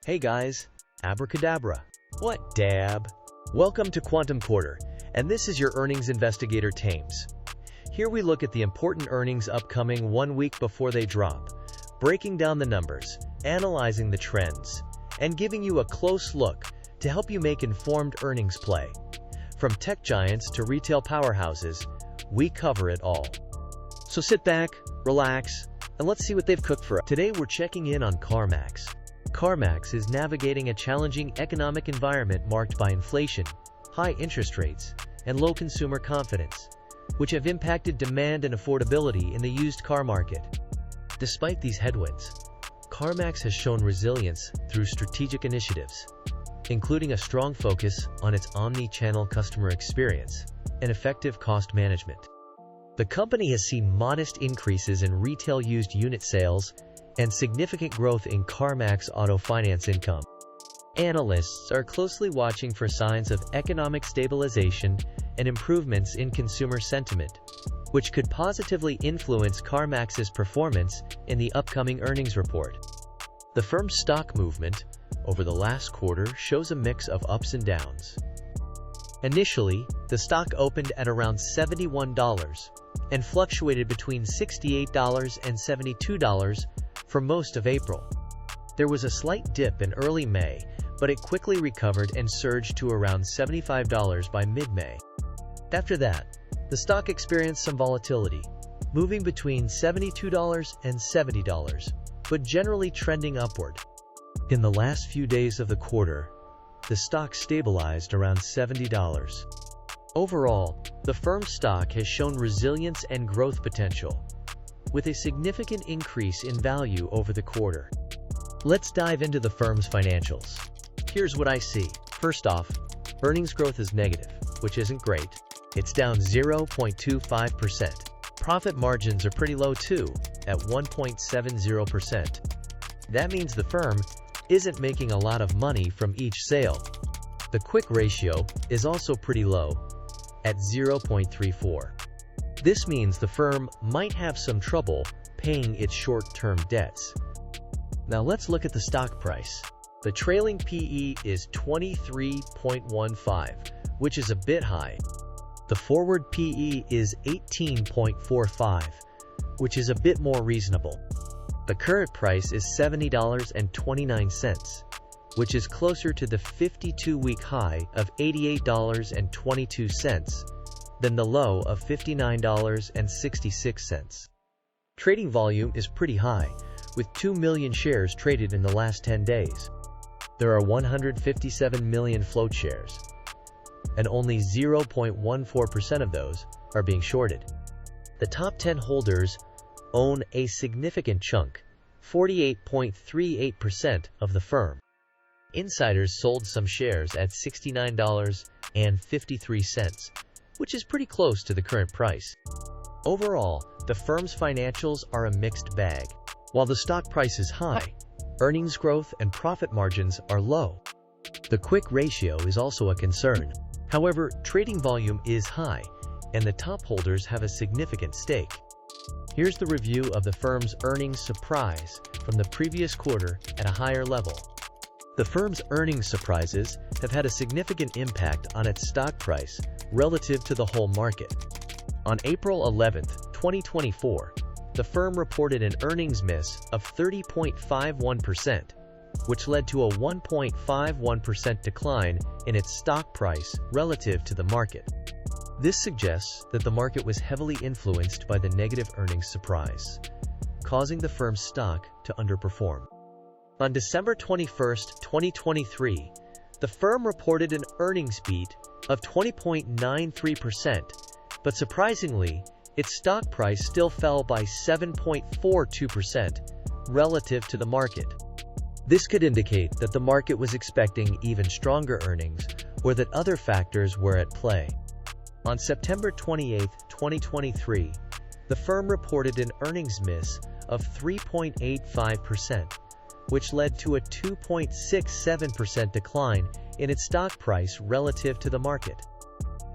Hey guys, abracadabra. What dab? Welcome to Quantum Quarter, and this is your earnings investigator Thames. Here we look at the important earnings upcoming 1 week before they drop, breaking down the numbers, analyzing the trends, and giving you a close look to help you make informed earnings play. From tech giants to retail powerhouses, we cover it all. So sit back, relax, and let's see what they've cooked for us. Today we're checking in on CarMax. CarMax is navigating a challenging economic environment marked by inflation, high interest rates, and low consumer confidence, which have impacted demand and affordability in the used car market. Despite these headwinds, CarMax has shown resilience through strategic initiatives, including a strong focus on its omni-channel customer experience and effective cost management. The company has seen modest increases in retail used unit sales and significant growth in CarMax auto finance income. Analysts are closely watching for signs of economic stabilization and improvements in consumer sentiment, which could positively influence CarMax's performance in the upcoming earnings report. The firm's stock movement over the last quarter shows a mix of ups and downs. Initially, the stock opened at around $71 and fluctuated between $68 and $72 for most of April. There was a slight dip in early May, but it quickly recovered and surged to around $75 by mid-May. After that, the stock experienced some volatility, moving between $72 and $70, but generally trending upward. In the last few days of the quarter, the stock stabilized around $70. Overall, the firm's stock has shown resilience and growth potential, with a significant increase in value over the quarter. Let's dive into the firm's financials. Here's what I see. First off, earnings growth is negative, which isn't great. It's down 0.25%. Profit margins are pretty low too, at 1.70%. That means the firm isn't making a lot of money from each sale. The quick ratio is also pretty low, at 0.34. This means the firm might have some trouble paying its short-term debts. Now let's look at the stock price. The trailing PE is 23.15, which is a bit high. The forward PE is 18.45, which is a bit more reasonable. The current price is $70.29, which is closer to the 52-week high of $88.22 than the low of $59.66. Trading volume is pretty high, with 2 million shares traded in the last 10 days. There are 157 million float shares, and only 0.14% of those are being shorted. The top 10 holders own a significant chunk, 48.38% of the firm. Insiders sold some shares at $69.53, which is pretty close to the current price. Overall, the firm's financials are a mixed bag. While the stock price is high, earnings growth and profit margins are low. The quick ratio is also a concern. However, trading volume is high, and the top holders have a significant stake. Here's the review of the firm's earnings surprise from the previous quarter at a higher level. The firm's earnings surprises have had a significant impact on its stock price relative to the whole market. On April 11, 2024, the firm reported an earnings miss of 30.51%, which led to a 1.51% decline in its stock price relative to the market. This suggests that the market was heavily influenced by the negative earnings surprise, causing the firm's stock to underperform. On December 21, 2023, the firm reported an earnings beat of 20.93%, but surprisingly, its stock price still fell by 7.42% relative to the market. This could indicate that the market was expecting even stronger earnings or that other factors were at play. On September 28, 2023, the firm reported an earnings miss of 3.85%, which led to a 2.67% decline in its stock price relative to the market.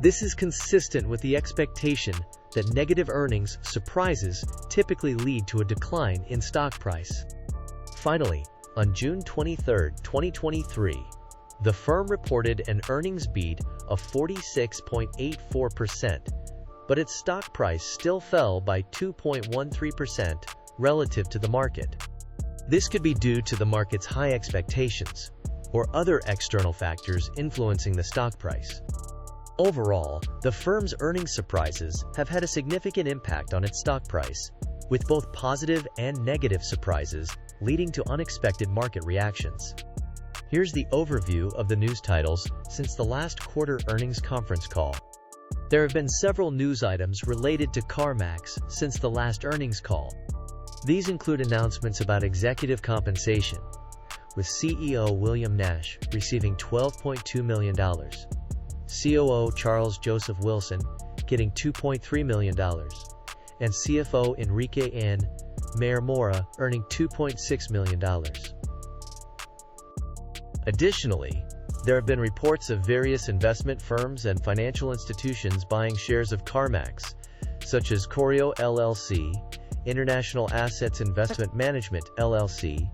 This is consistent with the expectation that negative earnings surprises typically lead to a decline in stock price. Finally, On June 23, 2023, the firm reported an earnings beat of 46.84%, but its stock price still fell by 2.13% relative to the market. This could be due to the market's high expectations or other external factors influencing the stock price. Overall, the firm's earnings surprises have had a significant impact on its stock price, with both positive and negative surprises leading to unexpected market reactions. Here's the overview of the news titles since the last quarter earnings conference call. There have been several news items related to CarMax since the last earnings call. These include announcements about executive compensation, with CEO William Nash receiving $12.2 million, COO Charles Joseph Wilson getting $2.3 million, and CFO Enrique N. Mayor Mora earning $2.6 million. Additionally, there have been reports of various investment firms and financial institutions buying shares of CarMax, such as Corio LLC, International Assets Investment Management LLC,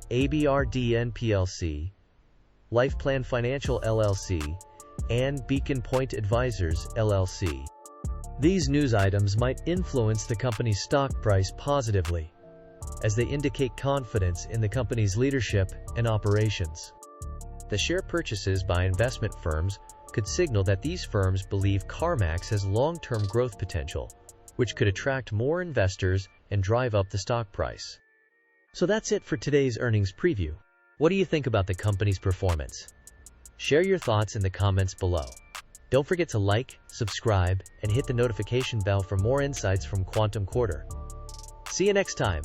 ABRDN plc, LifePlan Financial LLC, and Beacon Point Advisors LLC. These news items might influence the company's stock price positively, as they indicate confidence in the company's leadership and operations. The share purchases by investment firms could signal that these firms believe CarMax has long-term growth potential, which could attract more investors and drive up the stock price. So that's it for today's earnings preview. What do you think about the company's performance? Share your thoughts in the comments below. Don't forget to like, subscribe, and hit the notification bell for more insights from Quantum Quarter. See you next time.